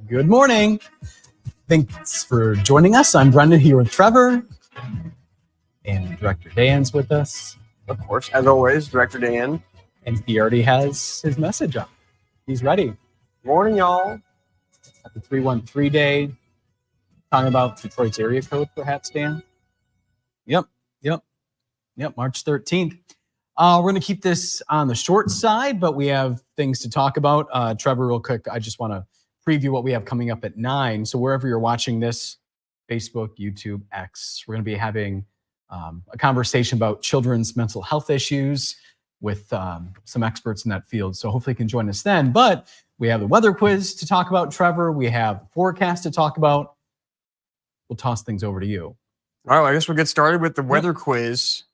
Good morning. Thanks for joining us. I'm Brendan here with Trevor, and Director Dan's with us. Of course, as always, Director Dan. And he already has his message up. He's ready. Morning, y'all. At the 313 day, talking about Detroit's area code, perhaps, Dan? Yep, March 13th. We're going to keep this on the short side, but we have things to talk about. Trevor, real quick, I just want to preview what we have coming up at 9. So wherever you're watching this, Facebook, YouTube, X, we're going to be having a conversation about children's mental health issues with some experts in that field. So hopefully you can join us then. But we have the weather quiz to talk about, Trevor. We have the forecast to talk about. We'll toss things over to you. All right, I guess we'll get started with the weather quiz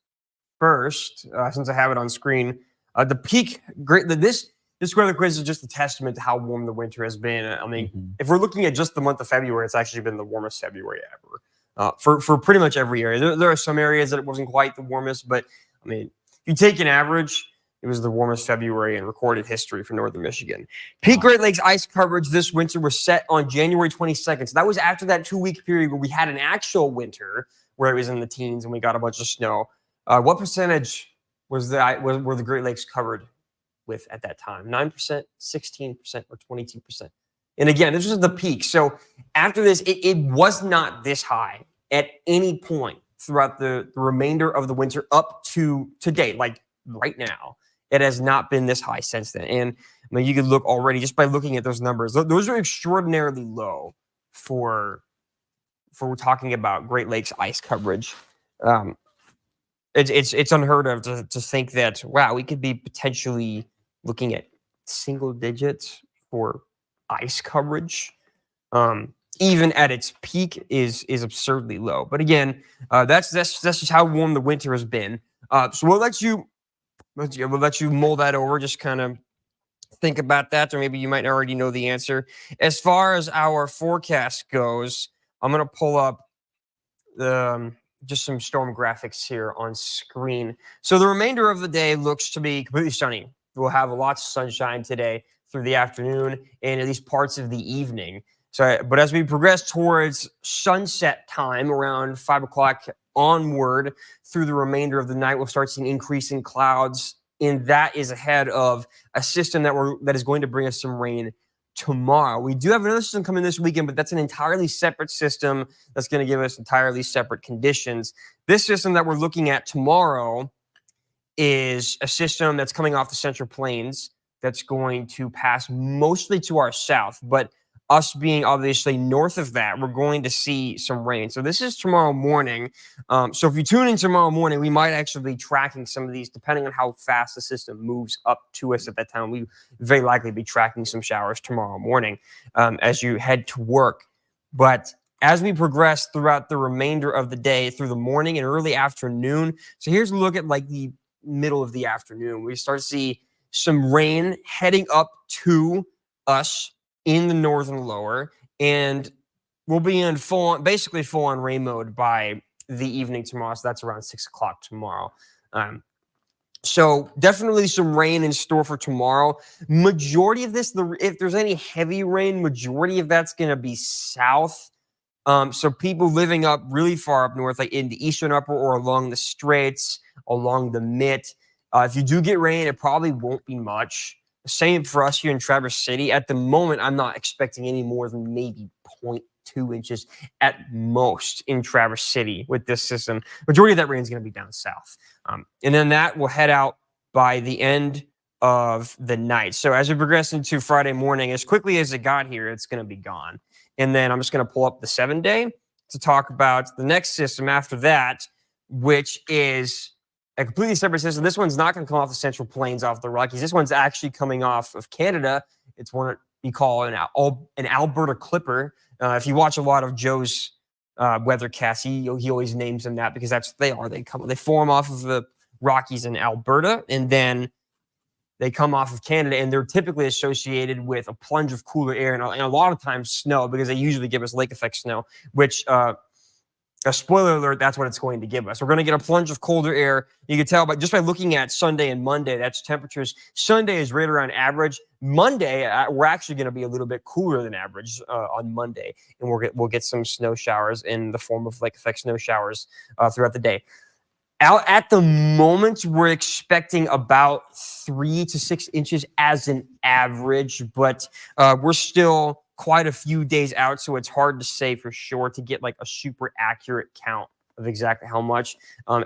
first, since I have it on screen. The peak, this weather quiz is just a testament to how warm the winter has been. I mean, if we're looking at just the month of February, it's actually been the warmest February ever for pretty much every area. There are some areas that it wasn't quite the warmest, but I mean, if you take an average, it was the warmest February in recorded history for northern Michigan. Peak Great Lakes ice coverage this winter was set on January 22nd. So that was after that 2-week period where we had an actual winter where it was in the teens and we got a bunch of snow. What percentage were the Great Lakes covered with at that time? 9%, 16%, or 22%? And again, this was the peak. So after this, it was not this high at any point throughout the remainder of the winter up to today, like right now. It has not been this high since then. And I mean, you could look already just by looking at those numbers. Those are extraordinarily low for we're talking about Great Lakes ice coverage. It's unheard of to think that, wow, we could be potentially looking at single digits for ice coverage. Even at its peak is absurdly low. But again, that's just how warm the winter has been. So we'll let you mull that over. Just kind of think about that, or maybe you might already know the answer. As far as our forecast goes, I'm going to pull up just some storm graphics here on screen. So the remainder of the day looks to be completely sunny. We'll have lots of sunshine today through the afternoon and at least parts of the evening. But as we progress towards sunset time around 5 o'clock onward through the remainder of the night, we'll start seeing increasing clouds, and that is ahead of a system that is going to bring us some rain tomorrow. We do have another system coming this weekend, but that's an entirely separate system that's going to give us entirely separate conditions. This system that we're looking at tomorrow is a system that's coming off the Central Plains that's going to pass mostly to our south, but us being obviously north of that, we're going to see some rain. So this is tomorrow morning. So if you tune in tomorrow morning, we might actually be tracking some of these, depending on how fast the system moves up to us at that time. We very likely be tracking some showers tomorrow morning as you head to work. But as we progress throughout the remainder of the day, through the morning and early afternoon, so here's a look at like the middle of the afternoon. We start to see some rain heading up to us in the northern lower, and we'll be in basically full on rain mode by the evening tomorrow. So that's around 6 o'clock tomorrow. So definitely some rain in store for tomorrow. Majority of this, if there's any heavy rain, majority of that's going to be south. So people living up really far up north, like in the eastern upper or along the straits, along the Mitt. If you do get rain, it probably won't be much. Same for us here in Traverse City. At the moment, I'm not expecting any more than maybe 0.2 inches at most in Traverse City with this system. Majority of that rain is going to be down south. And then that will head out by the end of the night. So as we progress into Friday morning, as quickly as it got here, it's going to be gone. And then I'm just going to pull up the 7-day to talk about the next system after that, which is a completely separate system. This one's not going to come off the Central Plains, off the Rockies. This one's actually coming off of Canada. It's one we call an Alberta Clipper. If you watch a lot of Joe's weathercasts, he always names them that because that's what they are. They form off of the Rockies in Alberta, and then they come off of Canada, and they're typically associated with a plunge of cooler air and a lot of times snow, because they usually give us lake effect snow, which a spoiler alert, that's what it's going to give us. We're going to get a plunge of colder air. You can tell just by looking at Sunday and Monday, that's temperatures. Sunday is right around average. Monday, we're actually going to be a little bit cooler than average on Monday, and we'll get some snow showers in the form of lake effect snow showers throughout the day. Out at the moment, we're expecting about 3 to 6 inches as an average, but we're still quite a few days out, so it's hard to say for sure to get like a super accurate count of exactly how much.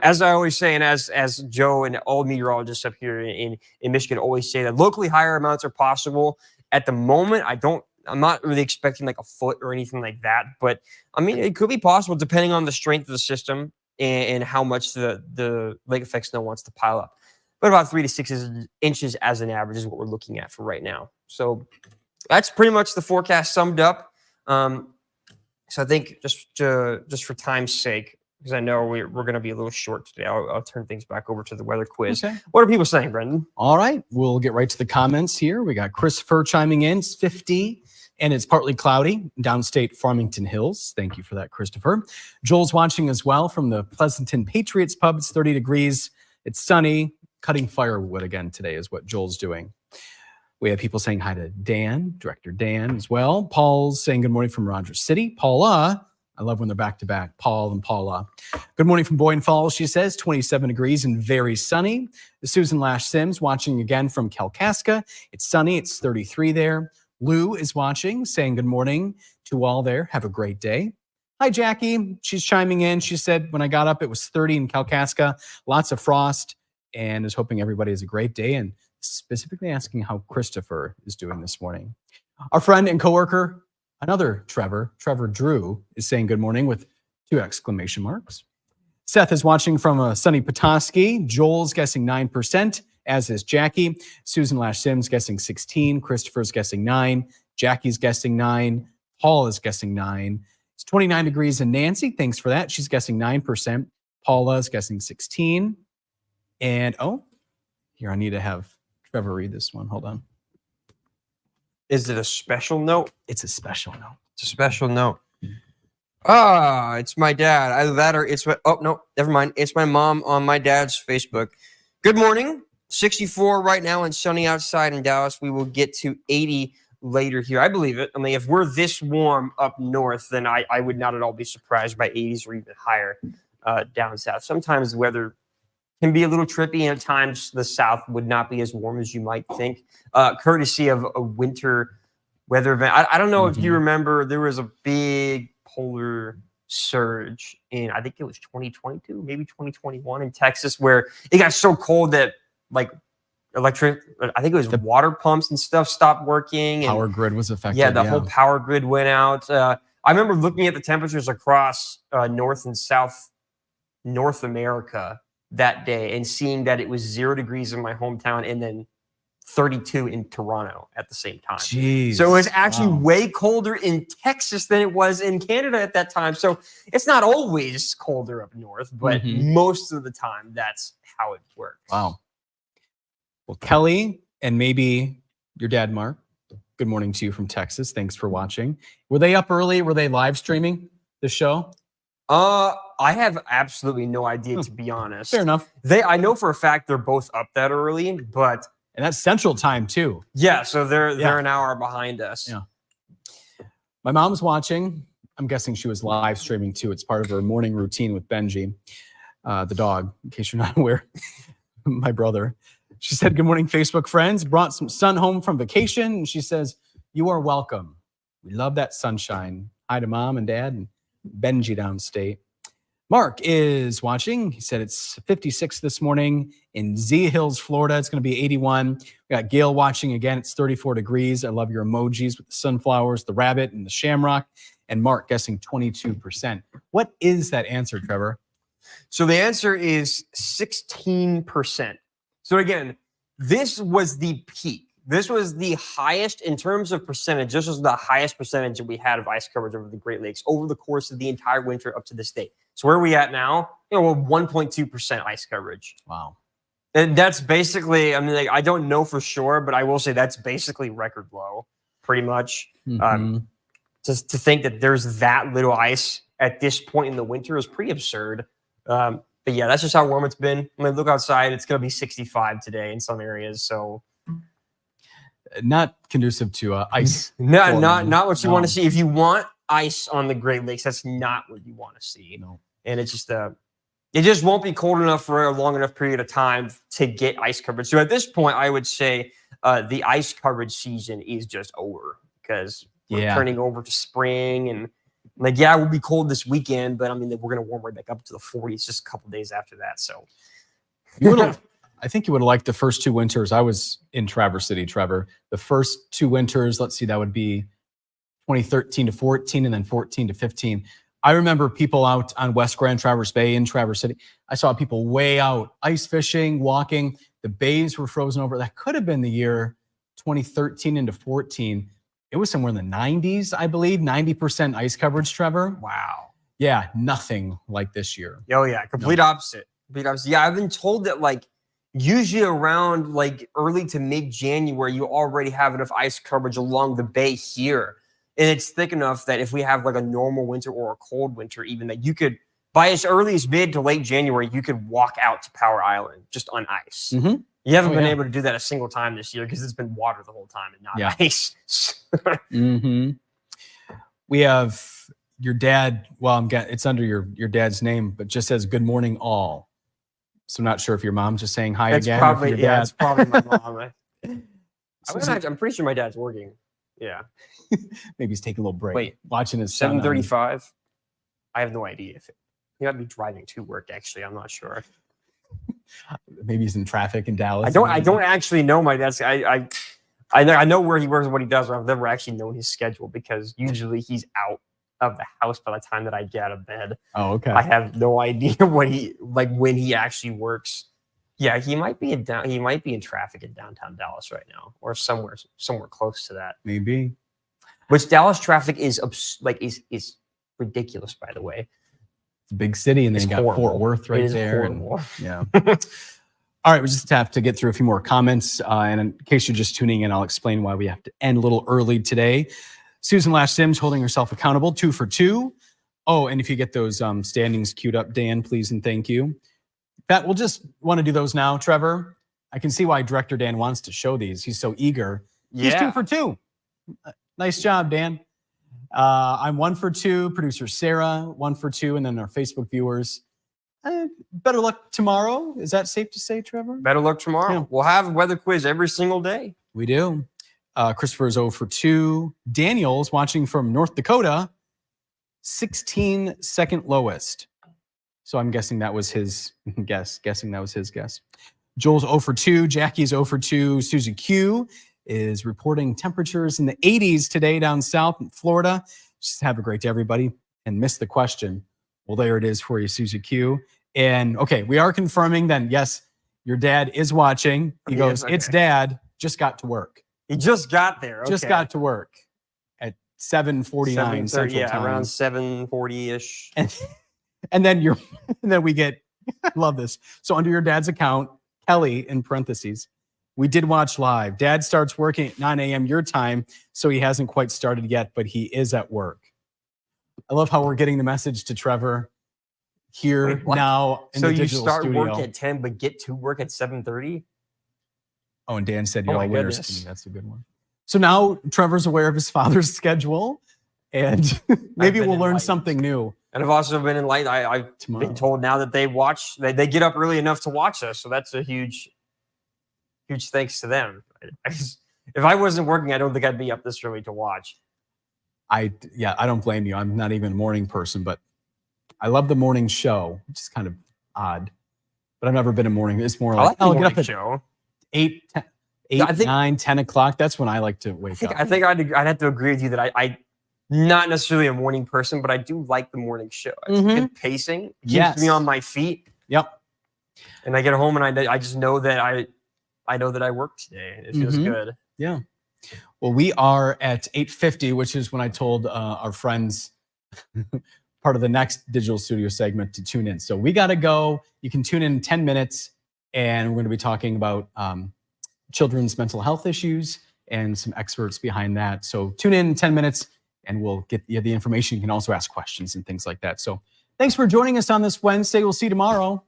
As I always say, and as Joe and all meteorologists up here in Michigan always say, that locally higher amounts are possible. At the moment, I'm not really expecting like a foot or anything like that, but I mean, it could be possible depending on the strength of the system and how much the lake effect snow wants to pile up. But about 3 to 6 inches as an average is what we're looking at for right now. So that's pretty much the forecast summed up. So I think just for time's sake, because I know we're going to be a little short today, I'll turn things back over to the weather quiz. Okay. What are people saying, Brendan? All right. We'll get right to the comments here. We got Christopher chiming in. It's 50. And it's partly cloudy, downstate Farmington Hills. Thank you for that, Christopher. Joel's watching as well from the Pleasanton Patriots pub. It's 30 degrees. It's sunny. Cutting firewood again today is what Joel's doing. We have people saying hi to Dan, Director Dan as well. Paul's saying good morning from Rogers City. Paula, I love when they're back to back, Paul and Paula. Good morning from Boyne Falls, she says, 27 degrees and very sunny. Susan Lash Sims watching again from Kalkaska. It's sunny. It's 33 there. Lou is watching, saying good morning to all there. Have a great day. Hi, Jackie. She's chiming in. She said, when I got up, it was 30 in Kalkaska, lots of frost, and is hoping everybody has a great day, and specifically asking how Christopher is doing this morning. Our friend and coworker, another Trevor Drew, is saying good morning with 2 exclamation marks. Seth is watching from a sunny Petoskey. Joel's guessing 9%. As is Jackie. Susan Lash Sims guessing 16. Christopher's guessing 9. Jackie's guessing 9. Paul is guessing 9. It's 29 degrees in Nancy. Thanks for that. She's guessing 9%. Paula's guessing 16. And here I need to have Trevor read this one. Hold on. Is it a special note? It's a special note. It's a special note. It's my dad. Either that or it's my, no, never mind. It's my mom on my dad's Facebook. Good morning. 64 right now and sunny outside in Dallas. We will get to 80 later here. I believe it. I mean, if we're this warm up north, then I would not at all be surprised by 80s or even higher down south. Sometimes the weather can be a little trippy, and at times the south would not be as warm as you might think, courtesy of a winter weather event. I don't know if you remember, there was a big polar surge in, I think it was 2022, maybe 2021 in Texas, where it got so cold that like I think it was the water pumps and stuff stopped working. Power grid was affected. Yeah, the whole power grid went out. I remember looking at the temperatures across North and South North America that day and seeing that it was 0 degrees in my hometown and then 32 in Toronto at the same time. Jeez. So it was actually way colder in Texas than it was in Canada at that time. So it's not always colder up north, but most of the time that's how it works. Wow. Well, Kelly and maybe your dad, Mark, good morning to you from Texas. Thanks for watching. Were they up early? Were they live streaming the show? I have absolutely no idea, to be honest. Fair enough. I know for a fact they're both up that early, but and that's Central Time too. Yeah, so they're an hour behind us. Yeah. My mom's watching. I'm guessing she was live streaming too. It's part of her morning routine with Benji, the dog, in case you're not aware. My brother. She said, good morning, Facebook friends. Brought some sun home from vacation. And she says, you are welcome. We love that sunshine. Hi to mom and dad and Benji downstate. Mark is watching. He said it's 56 this morning in Z Hills, Florida. It's going to be 81. We got Gail watching again. It's 34 degrees. I love your emojis with the sunflowers, the rabbit, and the shamrock. And Mark guessing 22%. What is that answer, Trevor? So the answer is 16%. So again, this was the peak. This was the highest in terms of percentage. This was the highest percentage that we had of ice coverage over the Great Lakes over the course of the entire winter up to this day. So where are we at now? We're 1.2% ice coverage. Wow. And that's basically, I mean, like, I don't know for sure, but I will say that's basically record low, pretty much. Just to think that there's that little ice at this point in the winter is pretty absurd. But yeah, that's just how warm it's been. I mean, look outside; it's going to be 65 today in some areas. So, not conducive to ice. Not what you want to see. If you want ice on the Great Lakes, that's not what you want to see. No. And it just won't be cold enough for a long enough period of time to get ice coverage. So at this point, I would say the ice coverage season is just over because we're turning over to spring and. Like, yeah, it will be cold this weekend, but I mean, we're going to warm right back up to the 40s just a couple days after that. So, I think you would have liked the first two winters. I was in Traverse City, Trevor. The first two winters, let's see, that would be 2013 to 14 and then 14 to 15. I remember people out on West Grand Traverse Bay in Traverse City. I saw people way out, ice fishing, walking. The bays were frozen over. That could have been the year 2013 into 14. It was somewhere in the 90s, I believe, 90% ice coverage, Trevor. Wow. Yeah, nothing like this year. Oh, yeah, complete opposite. Complete opposite. Yeah, I've been told that, like, usually around, like, early to mid-January, you already have enough ice coverage along the bay here. And it's thick enough that if we have, like, a normal winter or a cold winter, even that you could, by as early as mid to late January, you could walk out to Power Island just on ice. You haven't been able to do that a single time this year because it's been water the whole time and not ice. We have your dad. Well, it's under your dad's name, but just says good morning all. So I'm not sure if your mom's just saying hi again. It's probably my mom. I'm pretty sure my dad's working. Yeah. Maybe he's taking a little break. Wait, watching his son. 7:35. I have no idea if he might be driving to work. Actually, I'm not sure. Maybe he's in traffic in Dallas. I don't actually know my dad's. I know where he works and what he does, but I've never actually known his schedule because usually he's out of the house by the time that I get out of bed. Oh, okay. I have no idea when he actually works. Yeah, he might be in traffic in downtown Dallas right now, or somewhere close to that. Maybe. Which Dallas traffic is ridiculous, by the way. It's a big city, and then you got horrible. Fort Worth right there. Horrible. Yeah. All right, we just have to get through a few more comments. And in case you're just tuning in, I'll explain why we have to end a little early today. Susan Lash Sims holding herself accountable, 2 for 2. Oh, and if you get those standings queued up, Dan, please and thank you. Pat, we'll just want to do those now, Trevor. I can see why Director Dan wants to show these. He's so eager. Yeah. He's 2 for 2. Nice job, Dan. I'm 1 for 2. Producer Sarah, 1 for 2. And then our Facebook viewers. Better luck tomorrow. Is that safe to say, Trevor? Better luck tomorrow. Yeah. We'll have a weather quiz every single day. We do. Christopher is 0 for 2. Daniel's watching from North Dakota, 16 second lowest. So I'm guessing that was his guess. Joel's 0 for 2. Jackie's 0 for 2. Susie Q is reporting temperatures in the 80s today down south in Florida. Just have a great day, everybody. And miss the question. Well, there it is for you, Susie Q. And okay, we are confirming then, yes, your dad is watching. He goes, it's dad, just got to work. He just got there. Okay. Just got to work at 7:49 Central Time. Around 7:40-ish. And then we get, I love this. So under your dad's account, Kelly in parentheses, we did watch live. Dad starts working at 9 a.m. your time, so he hasn't quite started yet, but he is at work. I love how we're getting the message to Trevor here now in the digital studio. So you start work at 10, but get to work at 7:30? Oh, and Dan said, you're all winners to me. That's a good one. So now Trevor's aware of his father's schedule, and maybe we'll learn something new. And I've also been enlightened. I've been told now that they get up early enough to watch us. So that's a huge thanks to them. If I wasn't working, I don't think I'd be up this early to watch. I don't blame you. I'm not even a morning person, but I love the morning show, which is kind of odd. But I've never been a morning. It's more like, I'll get up at show. 8, 9, 10 o'clock. That's when I like to wake up. I think I'd have to agree with you that I not necessarily a morning person, but I do like the morning show. It's good pacing. It keeps me on my feet. Yep. And I get home and I just know that I know that I worked today. It feels good. Yeah. Well, we are at 8:50, which is when I told our friends part of the next digital studio segment to tune in. So we got to go. You can tune in 10 minutes, and we're going to be talking about children's mental health issues and some experts behind that. So tune in 10 minutes, and we'll get you the information. You can also ask questions and things like that. So thanks for joining us on this Wednesday. We'll see you tomorrow.